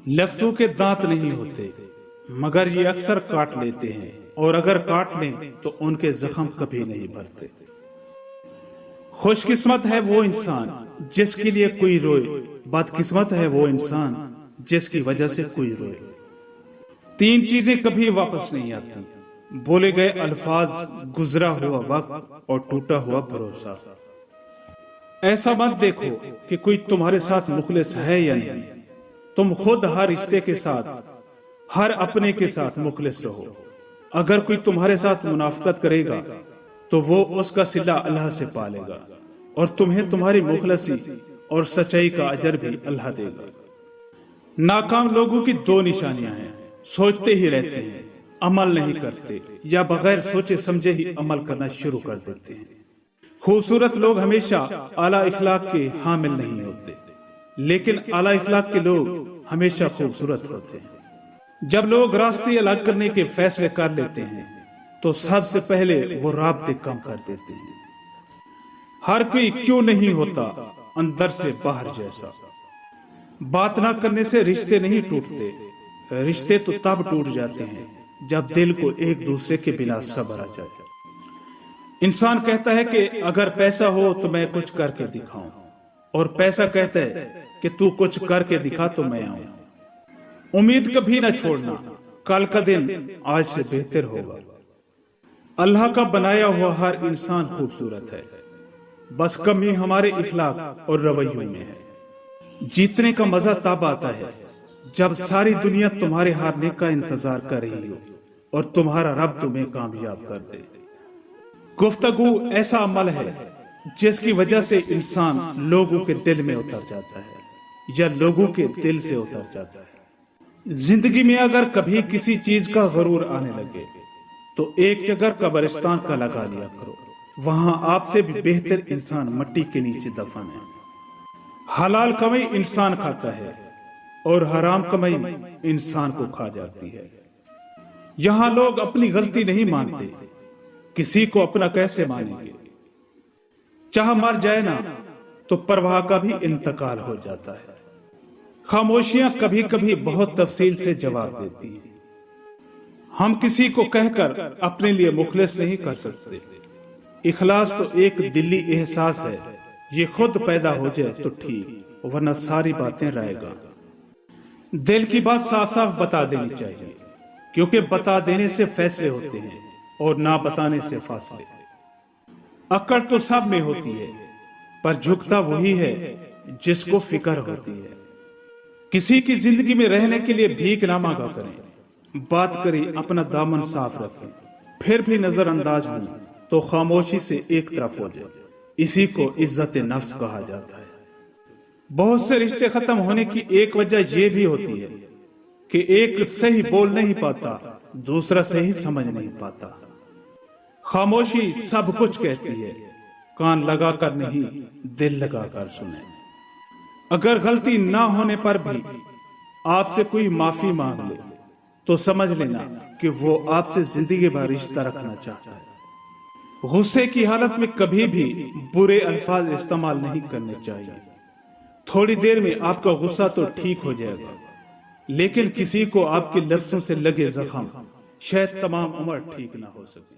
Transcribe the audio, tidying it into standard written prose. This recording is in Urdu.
لفظوں کے دانت نہیں ہوتے مگر یہ اکثر کاٹ لیتے ہیں، اور اگر کاٹ لیں تو ان کے زخم کبھی نہیں بھرتے۔ خوش قسمت ہے وہ انسان جس کے لیے کوئی روئے، بد قسمت ہے وہ انسان جس کی وجہ سے کوئی روئے۔ تین چیزیں کبھی واپس نہیں آتی: بولے گئے الفاظ، گزرا ہوا وقت اور ٹوٹا ہوا بھروسہ۔ ایسا مت دیکھو کہ کوئی تمہارے ساتھ مخلص ہے یا نہیں، تم خود ہر رشتے کے ساتھ، ہر اپنے کے ساتھ مخلص رہو۔ اگر کوئی تمہارے ساتھ منافقت کرے گا تو وہ اس کا صلہ اللہ سے پالے گا، اور تمہیں تمہاری مخلصی اور سچائی کا اجر بھی اللہ دے گا۔ ناکام لوگوں کی دو نشانیاں ہیں: سوچتے ہی رہتے ہیں، عمل نہیں کرتے، یا بغیر سوچے سمجھے ہی عمل کرنا شروع کر دیتے ہیں۔ خوبصورت لوگ ہمیشہ اعلیٰ اخلاق کے حامل نہیں ہوتے، لیکن اعلیٰ اخلاق کے لوگ ہمیشہ خوبصورت ہوتے ہیں۔ جب لوگ راستے الگ کرنے کے فیصلے کر لیتے ہیں تو سب سے پہلے وہ رابطے کم کر دیتے ہیں۔ ہر کوئی کیوں نہیں ہوتا اندر سے باہر جیسا۔ بات نہ کرنے سے رشتے نہیں ٹوٹتے، رشتے تو تب ٹوٹ جاتے ہیں جب دل کو ایک دوسرے کے بنا صبر آ جائے۔ انسان کہتا ہے کہ اگر پیسہ ہو تو میں کچھ کر کے دکھاؤں، اور پیسہ کہتا ہے کہ تو کچھ کر کے دکھا تو میں آؤں۔ امید کبھی نہ چھوڑنا، کل کا دن آج سے بہتر ہوگا۔ اللہ کا بنایا ہوا ہر انسان خوبصورت ہے، بس کمی ہمارے اخلاق اور رویوں میں ہے۔ جیتنے کا مزہ تب آتا ہے جب ساری دنیا تمہارے ہارنے کا انتظار کر رہی ہو اور تمہارا رب تمہیں کامیاب کر دے۔ گفتگو ایسا عمل ہے جس کی وجہ سے انسان لوگوں کے دل میں اتر جاتا ہے یا لوگوں کے دل سے اتر جاتا ہے۔ زندگی میں اگر کبھی کسی چیز کا غرور آنے لگے تو ایک جگہ قبرستان کا لگا لیا کرو، وہاں آپ سے بھی بہتر انسان مٹی کے نیچے دفن ہے۔ حلال کمائی انسان کھاتا ہے اور حرام کمائی انسان کو کھا جاتی ہے۔ یہاں لوگ اپنی غلطی نہیں مانتے، کسی کو اپنا کیسے مانیں گے؟ چاہ مر جائے نا تو پرواہ کا بھی انتقال ہو جاتا ہے۔ خاموشیاں کبھی کبھی بہت تفصیل سے جواب دیتی ہیں۔ ہم کسی کو کہہ کر اپنے لیے مخلص نہیں کر سکتے۔ اخلاص تو ایک دلی احساس ہے، یہ خود پیدا ہو جائے تو ٹھیک، ورنہ ساری باتیں رائے گا۔ دل کی بات صاف صاف بتا دینی چاہیے، کیونکہ بتا دینے سے فیصلے ہوتے ہیں اور نہ بتانے سے فاصلے۔ عقل تو سب میں ہوتی ہے، پر جھکتا وہی ہے جس کو فکر ہوتی ہے۔ کسی کی زندگی میں رہنے کے لیے بھیک نہ مانگا کریں، بات کریں، اپنا دامن صاف رکھیں، پھر بھی نظر انداز ہوں تو خاموشی سے ایک طرف ہو جائے۔ اسی کو عزت نفس کہا جاتا ہے۔ بہت سے رشتے ختم ہونے کی ایک وجہ یہ بھی ہوتی ہے کہ ایک صحیح بول نہیں پاتا، دوسرا صحیح سمجھ نہیں پاتا۔ خاموشی سب کچھ کہتی ہے، کان لگا کر نہیں، دل لگا کر سنیں۔ اگر غلطی نہ ہونے پر بھی آپ سے کوئی معافی مانگ لے تو سمجھ لینا کہ وہ آپ سے زندگی بھر رشتہ رکھنا چاہتا ہے۔ غصے کی حالت میں کبھی بھی برے الفاظ استعمال نہیں کرنے چاہیے۔ تھوڑی دیر میں آپ کا غصہ تو ٹھیک ہو جائے گا، لیکن کسی کو آپ کے لفظوں سے لگے زخم شاید تمام عمر ٹھیک نہ ہو سکے۔